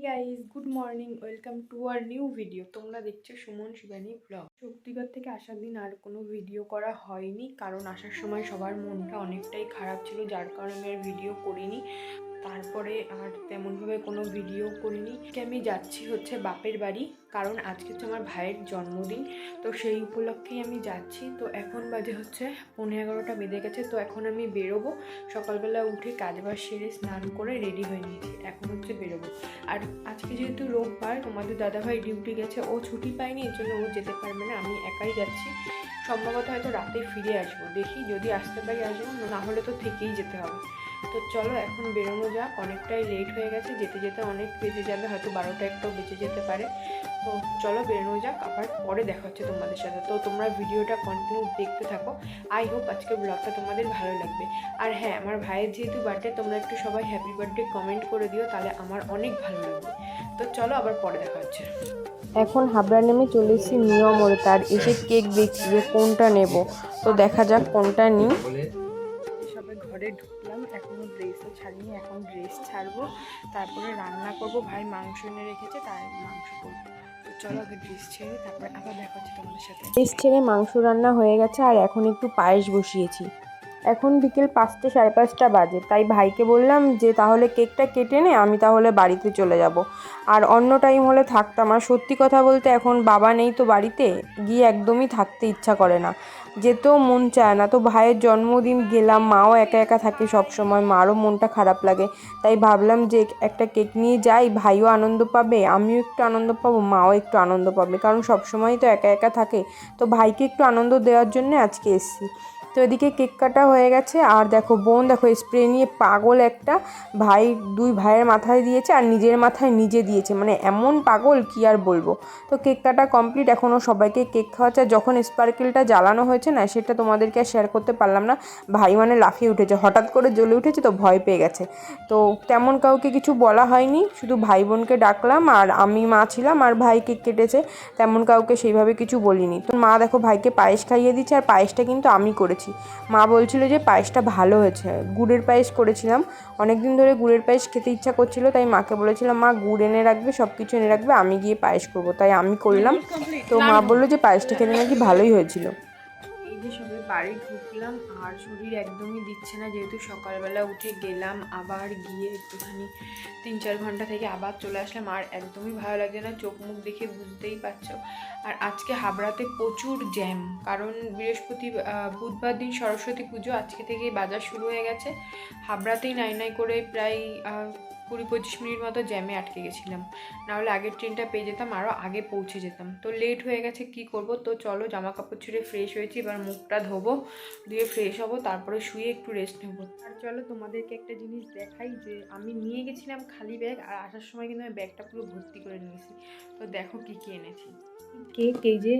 Guys, good morning, welcome to our new video. তোমরা দেখছো Suman Shivani blog. Shaktigarh থেকে আসার দিন আর কোনো ভিডিও করা হয়নি, কারণ আসার সময় সবার মনটা অনেকটাই খারাপ ছিল, যার কারণে আমি আর ভিডিও করিনি। তারপরে আর তেমনভাবে কোনো ভিডিও করিনি। আমি যাচ্ছি হচ্ছে বাপের বাড়ি, কারণ আজকে হচ্ছে আমার ভাইয়ের জন্মদিন, তো সেই উপলক্ষেই আমি যাচ্ছি। তো এখন বাজে হচ্ছে 11:30 বেজে গেছে। তো এখন আমি বেরোবো। সকালবেলা উঠে কাজবাজ সেরে স্নান করে রেডি হয়ে নিয়েছি, এখন হচ্ছে বেরোবো। আর আজকে যেহেতু রোববার, তোমাদের দাদাভাই ডিউটি গেছে, ও ছুটি পায়নি, এর জন্য ও যেতে পারবে না, আমি একাই যাচ্ছি। সম্ভবত হয়তো রাতে ফিরে আসবো, দেখি যদি আসতে পারি আসবো, না হলে তো থেকেই যেতে হবে। তো চলো এখন বেরোনো যাক, অনেকটাই লেট হয়ে গেছে, যেতে যেতে অনেক বেজে যাবে, হয়তো 12টা-1টাও বেজে যেতে পারে। তো চলো বেরোনো যাক, আবার পরে দেখা হচ্ছে তোমাদের সাথে। তো তোমরা ভিডিওটা কন্টিনিউ দেখতে থাকো। আই হোপ আজকের ব্লগটা তোমাদের ভালো লাগবে। আর হ্যাঁ, আমার ভাইয়ের যেহেতু বার্থডে, তোমরা একটু সবাই হ্যাপি বার্থডে কমেন্ট করে দিও, তাহলে আমার অনেক ভালো লাগবে। তো চলো আবার পরে দেখা হচ্ছে। এখন হাবড়া নেমে চলে এসেছি নিয়ম মোড়ে, তার এসে কেক দেখছি যে কোনটা নেব। তো দেখা যাক কোনটা নিই। সবাই ঘরে ঢুকলাম, এখনো ড্রেসও ছাড়িনি, এখন ড্রেস ছাড়বো, তারপরে রান্না করব। ভাই মাংস এনে রেখেছে, তাই মাংস করবো। তো চলো আগে ড্রেস ছেড়ে তারপরে আবার দেখা হচ্ছে তোমাদের সাথে। ড্রেস ছেড়ে মাংস রান্না হয়ে গেছে, আর এখন একটু পায়েস বসিয়েছি। এখন বিকেল 5টে 5:30 বাজে, তাই ভাইকে বললাম যে তাহলে কেকটা কেটে নে, আমি তাহলে বাড়িতে চলে যাব। আর অন্য টাইম হলে থাকতাম, আর সত্যি কথা বলতে এখন বাবা নেই তো বাড়িতে, গিয়ে একদমই থাকতে ইচ্ছা করে না, যেতেও মন চায় না। তো ভাইয়ের জন্মদিন গেলাম, মাও একা একা থাকে সব সময়, মারও মনটা খারাপ লাগে। তাই ভাবলাম যে একটা কেক নিয়ে যাই, ভাইও আনন্দ পাবে, আমিও একটু আনন্দ পাবো, মাও একটু আনন্দ পাবে, কারণ সব সময় তো একা একা থাকে। তো ভাইকে একটু আনন্দ দেওয়ার জন্য আজকে এসেছি। তো এদিকে কেক কাটা হয়ে গেছে, আর দেখো বোন দেখো স্প্রে নিয়ে পাগল একটা, দুই ভাইয়ের মাথায় দিয়েছে আর নিজের মাথায় নিজে দিয়েছে, মানে এমন পাগল কি আর বলবো। তো কেক কাটা কমপ্লিট, এখনও সবাইকে কেক খাওয়াচ্ছে। যখন স্পার্কেলটা জ্বালানো হয়েছে না, সেটা তোমাদেরকে আর শেয়ার করতে পারলাম না। ভাই মানে লাফিয়ে উঠেছে, হঠাৎ করে জ্বলে উঠেছে, তো ভয় পেয়ে গেছে। তো তেমন কাউকে কিছু বলা হয়নি, শুধু ভাই বোনকে ডাকলাম, আর আমি মা ছিলাম, আর ভাই কেক কেটেছে, তেমন কাউকে সেইভাবে কিছু বলিনি। তো মা দেখো ভাইকে পায়েস খাইয়ে দিচ্ছে, আর পায়েসটা কিন্তু আমি করেছি। মা বলছিল যে পায়েসটা ভালো হয়েছে, গুড়ের পায়েস করেছিলাম। অনেক দিন ধরে গুড়ের পায়েস খেতে ইচ্ছা করছিল, তাই মাকে বলেছিলাম মা গুড় এনে রাখবে, সব কিছু এনে রাখবে, আমি গিয়ে পায়েস করবো, তাই আমি করলাম। তো মা বললো যে পায়েসটা খেতে নাকি ভালোই হয়েছিল। এই যে সবাই বাড়ি ঢুকলাম, আর শরীর একদমই দিচ্ছে না, যেহেতু সকালবেলা উঠে গেলাম, আবার গিয়ে একটুখানি 3-4 ঘন্টা থেকে আবার চলে আসলাম, আর একদমই ভালো লাগছে না, চোখ মুখ দেখে বুঝতেই পারছো। আর আজকে হাবড়াতে প্রচুর জ্যাম, কারণ বুধবার দিন সরস্বতী পুজো, আজকে থেকে বাজার শুরু হয়ে গেছে। হাবড়াতেই নাই করে প্রায় 20-25 মিনিট মতো জ্যামে আটকে গেছিলাম, নাহলে আগের ট্রেনটা পেয়ে যেতাম, আরও আগে পৌঁছে যেতাম। তো লেট হয়ে গেছে, কি করব। তো চলো জামা কাপড় ছেড়ে ফ্রেশ হয়েছি, এবার মুখটা ধোবো, দিয়ে ফ্রেশ হবো, তারপরে শুয়ে একটু রেস্ট নেবো। আর চলো তোমাদেরকে একটা জিনিস দেখাই, যে আমি নিয়ে গেছিলাম খালি ব্যাগ, আর আসার সময় কিন্তু আমি ব্যাগটা পুরো ভর্তি করে নিয়েছি। তো দেখো কি কি এনেছি। কেক, এই যে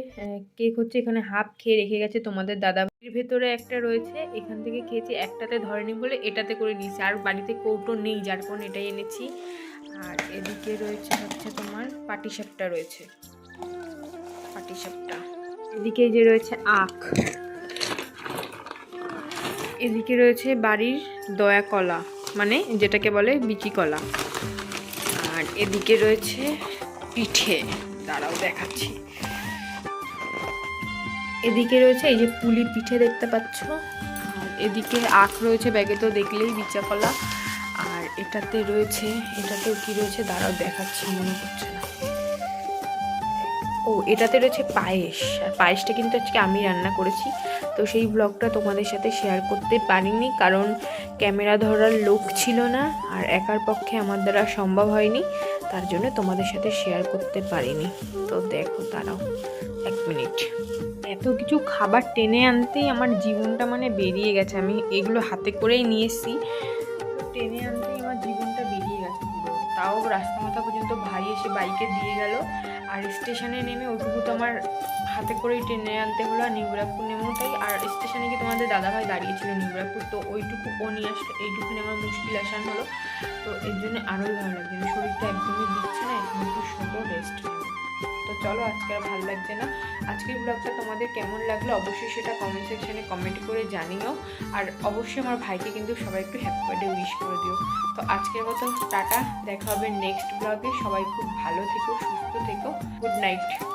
কেক হচ্ছে এখানে হাফ খেয়ে রেখে গেছে তোমাদের দাদা, এর ভেতরে একটা রয়েছে, এখান থেকে খেয়েছি, একটাতে ধরেনি বলে এটাতে করে নিয়েছি, আর বাড়িতে কৌটো নেই, যার কারণে এটাই এনেছি। আর এদিকে রয়েছে হচ্ছে তোমার পাটিসাপটা রয়েছে, পাটিসাপটা। এদিকে যে রয়েছে আখ, এদিকে রয়েছে বাড়ির দয়া কলা, মানে যেটাকে বলে বিচি কলা। আর এদিকে রয়েছে পিঠে, দাঁড়াও দেখাচ্ছি। এদিকে রয়েছে এই যে পুলি পিঠে দেখতে পাচ্ছ, আর এদিকে আখ রয়েছে ব্যাগে, তো দেখলেই বিচা কলা। আর এটাতেও কি রয়েছে, দাঁড়াও দেখাচ্ছি, মনে পড়ছে না। ও, এটাতে রয়েছে পায়েস, আর পায়েসটা কিন্তু আজকে আমি রান্না করেছি। তো সেই ব্লগটা তোমাদের সাথে শেয়ার করতে পারিনি, কারণ ক্যামেরা ধরার লোক ছিল না, আর একার পক্ষে আমার দ্বারা সম্ভব হয়নি, তার জন্য তোমাদের সাথে শেয়ার করতে পারিনি। তো দেখো, দাঁড়াও 1 মিনিট। এত কিছু খাবার টেনে আনতেই আমার জীবনটা মানে বেরিয়ে গেছে, আমি এগুলো হাতে করেই নিয়ে এসেছি, টেনে আনতেই আমার জীবনটা বেরিয়ে গেছে পুরো। তাও রাস্তা মাথা পর্যন্ত ভাই এসে বাইকে দিয়ে গেল, আর স্টেশনে নেমে ওটুকু তো আমার হাতে করেই টেনে আনতে হলো, আর নিউরাপুর নেমেও তাই। আর স্টেশনে গিয়ে তোমাদের দাদাভাই দাঁড়িয়েছিল নিউরাপুর, তো ওইটুকু ও নিয়ে আসলো, এইটুকুনি আমার মুশকিল আসান হলো। তো এর জন্য আরোই ভালো লাগছে না, শরীরটা একদমই দিচ্ছে না, এখন একটু শোবো, রেস্ট নেবো। তো চলো আজকে আর ভালো লাগছে না। আজকের ব্লগটা তোমাদের কেমন লাগলো অবশ্যই সেটা কমেন্ট সেকশনে কমেন্ট করে জানিও। আর অবশ্যই আমার ভাইকে কিন্তু সবাই একটু হ্যাপি বার্থডে উইশ করে দিও। তো আজকের মতন টাটা, দেখা হবে নেক্সট ব্লগে। সবাই খুব ভালো থেকো, সুস্থ থেকো, গুড নাইট।